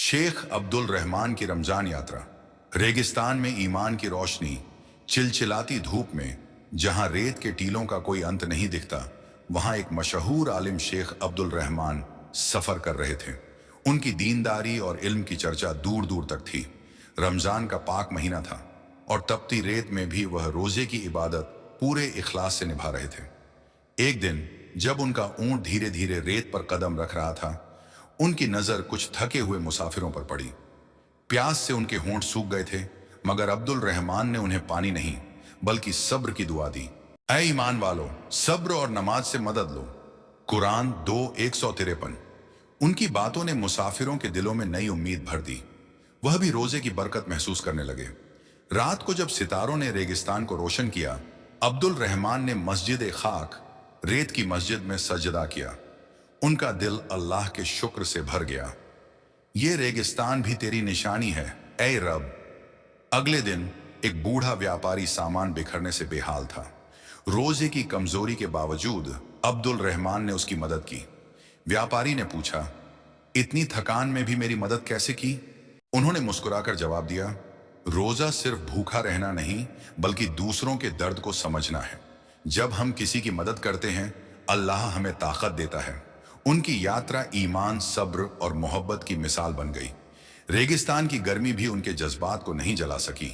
शेख अब्दुल रहमान की रमजान यात्रा। रेगिस्तान में ईमान की रोशनी, चिलचिलाती धूप में, जहां रेत के टीलों का कोई अंत नहीं दिखता, वहां एक मशहूर आलिम शेख अब्दुल रहमान सफर कर रहे थे। उनकी दीनदारी और इल्म की चर्चा दूर दूर तक थी। रमजान का पाक महीना था और तपती रेत में भी वह रोजे की इबादत पूरे इखलास से निभा रहे थे। एक दिन जब उनका ऊंट धीरे धीरे रेत पर कदम रख रहा था, उनकी नजर कुछ थके हुए मुसाफिरों पर पड़ी। प्यास से उनके होंठ सूख गए थे, मगर अब्दुल रहमान ने उन्हें पानी नहीं बल्कि सब्र की दुआ दी। ऐ ईमान वालों, सब्र और नमाज से मदद लो। कुरान 2:153। उनकी बातों ने मुसाफिरों के दिलों में नई उम्मीद भर दी। वह भी रोजे की बरकत महसूस करने लगे। रात को जब सितारों ने रेगिस्तान को रोशन किया, अब्दुल रहमान ने मस्जिद खाक, रेत की मस्जिद में सजदा किया। उनका दिल अल्लाह के शुक्र से भर गया। ये रेगिस्तान भी तेरी निशानी है, ऐ रब। अगले दिन एक बूढ़ा व्यापारी सामान बिखरने से बेहाल था। रोजे की कमजोरी के बावजूद अब्दुल रहमान ने उसकी मदद की। व्यापारी ने पूछा, इतनी थकान में भी मेरी मदद कैसे की? उन्होंने मुस्कुराकर जवाब दिया, रोजा सिर्फ भूखा रहना नहीं बल्कि दूसरों के दर्द को समझना है। जब हम किसी की मदद करते हैं, अल्लाह हमें ताकत देता है। उनकी यात्रा ईमान, सब्र और मोहब्बत की मिसाल बन गई। रेगिस्तान की गर्मी भी उनके जज्बात को नहीं जला सकी।